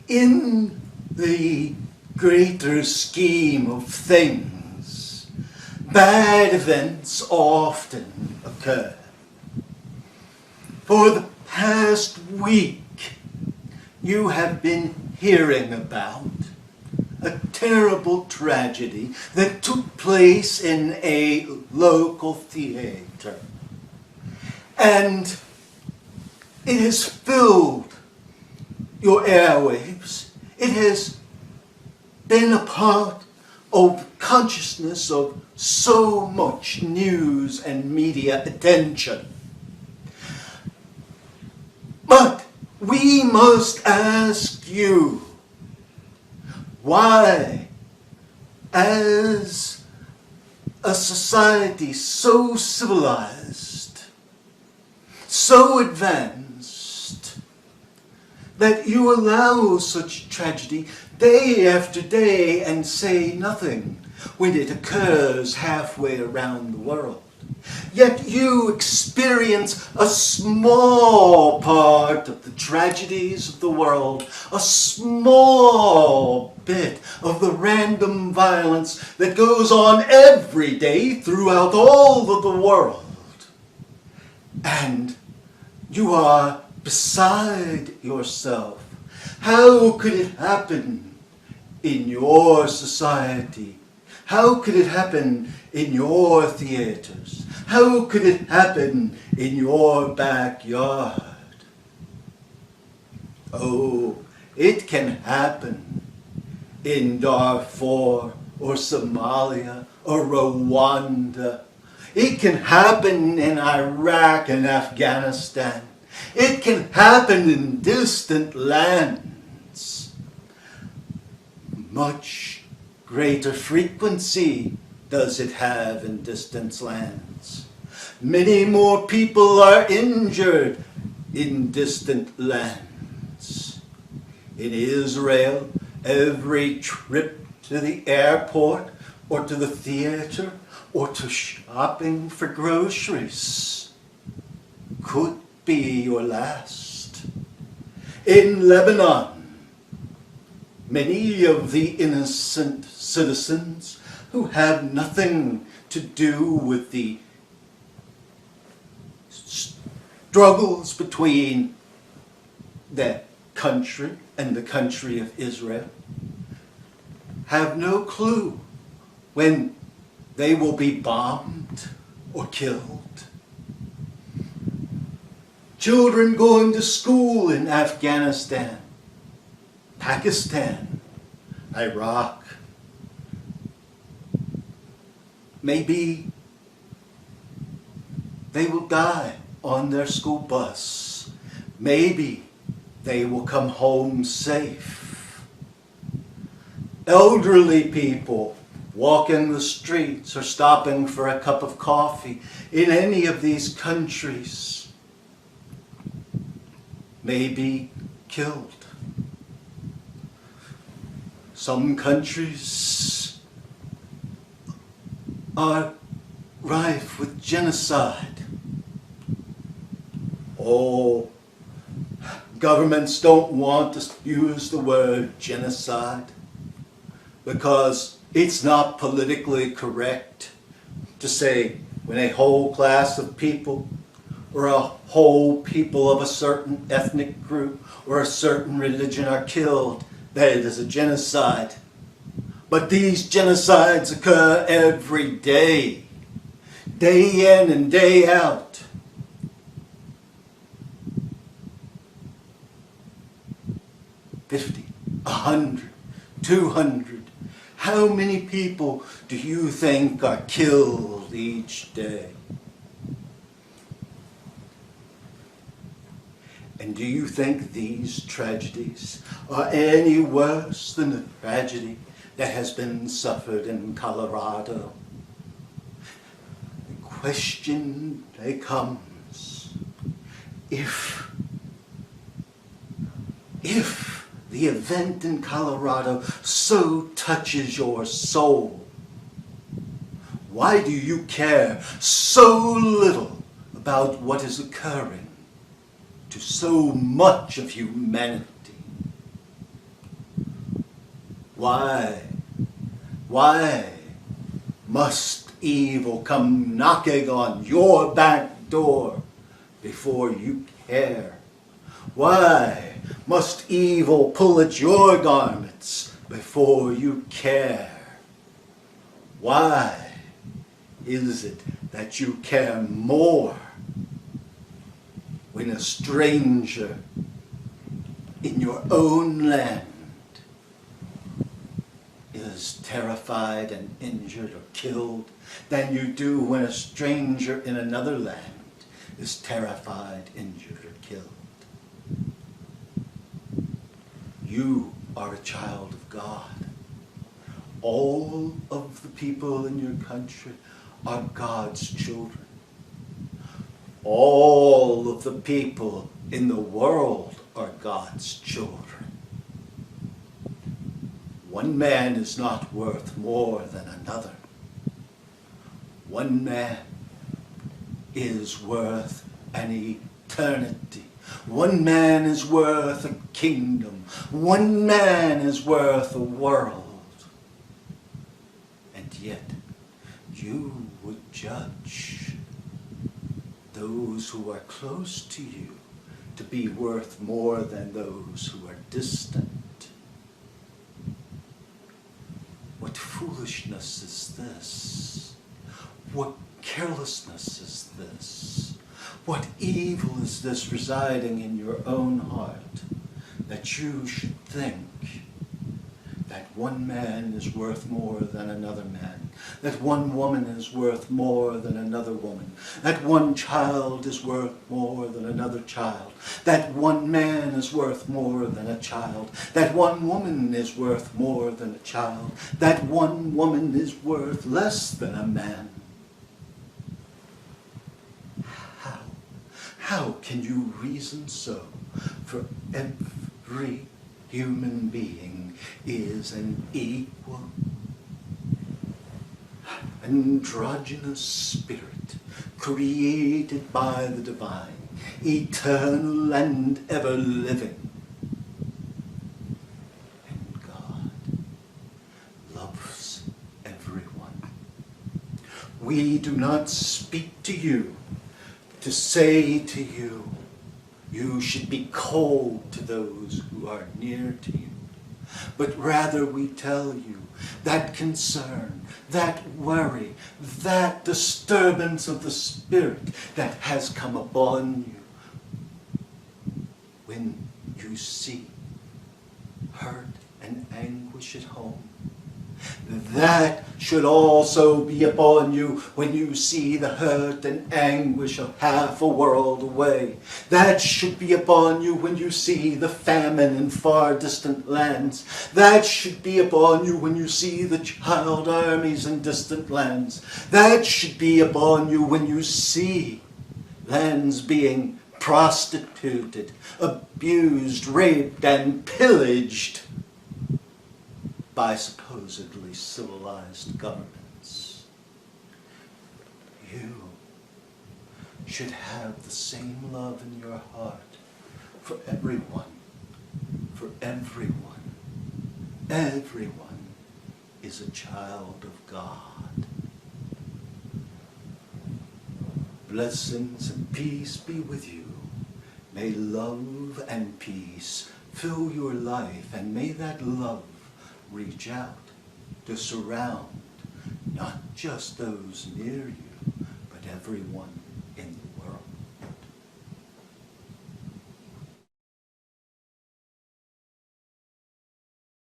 In the greater scheme of things, bad events often occur. For the past week, you have been hearing about a terrible tragedy that took place in a local theater. And it has filled your airwaves. It has been a part of consciousness of so much news and media attention. But we must ask you, why, as a society so civilized, so advanced, that you allow such tragedy day after day and say nothing when it occurs halfway around the world? Yet you experience a small part of the tragedies of the world, a small bit of the random violence that goes on every day throughout all of the world. And you are beside yourself. How could it happen in your society? How could it happen in your theaters? How could it happen in your backyard? Oh, it can happen in Darfur or Somalia or Rwanda. It can happen in Iraq and Afghanistan. It can happen in distant lands. Much greater frequency does it have in distant lands. Many more people are injured in distant lands. In Israel, every trip to the airport or to the theater or to shopping for groceries could be your last. In Lebanon, many of the innocent citizens who have nothing to do with the struggles between their country and the country of Israel have no clue when they will be bombed or killed. Children going to school in Afghanistan, Pakistan, Iraq. Maybe they will die on their school bus. Maybe they will come home safe. Elderly people walking the streets or stopping for a cup of coffee in any of these countries may be killed. Some countries are rife with genocide. Oh, governments don't want to use the word genocide because it's not politically correct to say when a whole class of people or a whole people of a certain ethnic group or a certain religion are killed, that it is a genocide. But these genocides occur every day, day in and day out. $50, $100, $200. How many people do you think are killed each day? And do you think these tragedies are any worse than the tragedy that has been suffered in Colorado? The question becomes, if the event in Colorado so touches your soul, why do you care so little about what is occurring to so much of humanity? Why must evil come knocking on your back door before you care? Why must evil pull at your garments before you care? Why is it that you care more when a stranger in your own land is terrified and injured or killed than you do when a stranger in another land is terrified, injured, or killed? You are a child of God. All of the people in your country are God's children. All of the people in the world are God's children. One man is not worth more than another. One man is worth an eternity. One man is worth a kingdom. One man is worth a world. And yet, you would judge those who are close to you to be worth more than those who are distant. What foolishness is this? What carelessness is this? What evil is this residing in your own heart, that you should think that one man is worth more than another man, that one woman is worth more than another woman, that one child is worth more than another child, that one man is worth more than a child, that one woman is worth more than a child, that one woman is worth less than a man? How can you reason so? For every human being is an equal, androgynous spirit, created by the divine, eternal and ever living. And God loves everyone. We do not speak to you to say to you, you should be cold to those who are near to you. But rather we tell you that concern, that worry, that disturbance of the spirit that has come upon you when you see hurt and anguish at home. That should also be upon you when you see the hurt and anguish of half a world away. That should be upon you when you see the famine in far distant lands. That should be upon you when you see the child armies in distant lands. That should be upon you when you see lands being prostituted, abused, raped, and pillaged by supposedly civilized governments. You should have the same love in your heart for everyone. For everyone. Everyone is a child of God. Blessings and peace be with you. May love and peace fill your life, and may that love reach out to surround not just those near you, but everyone in the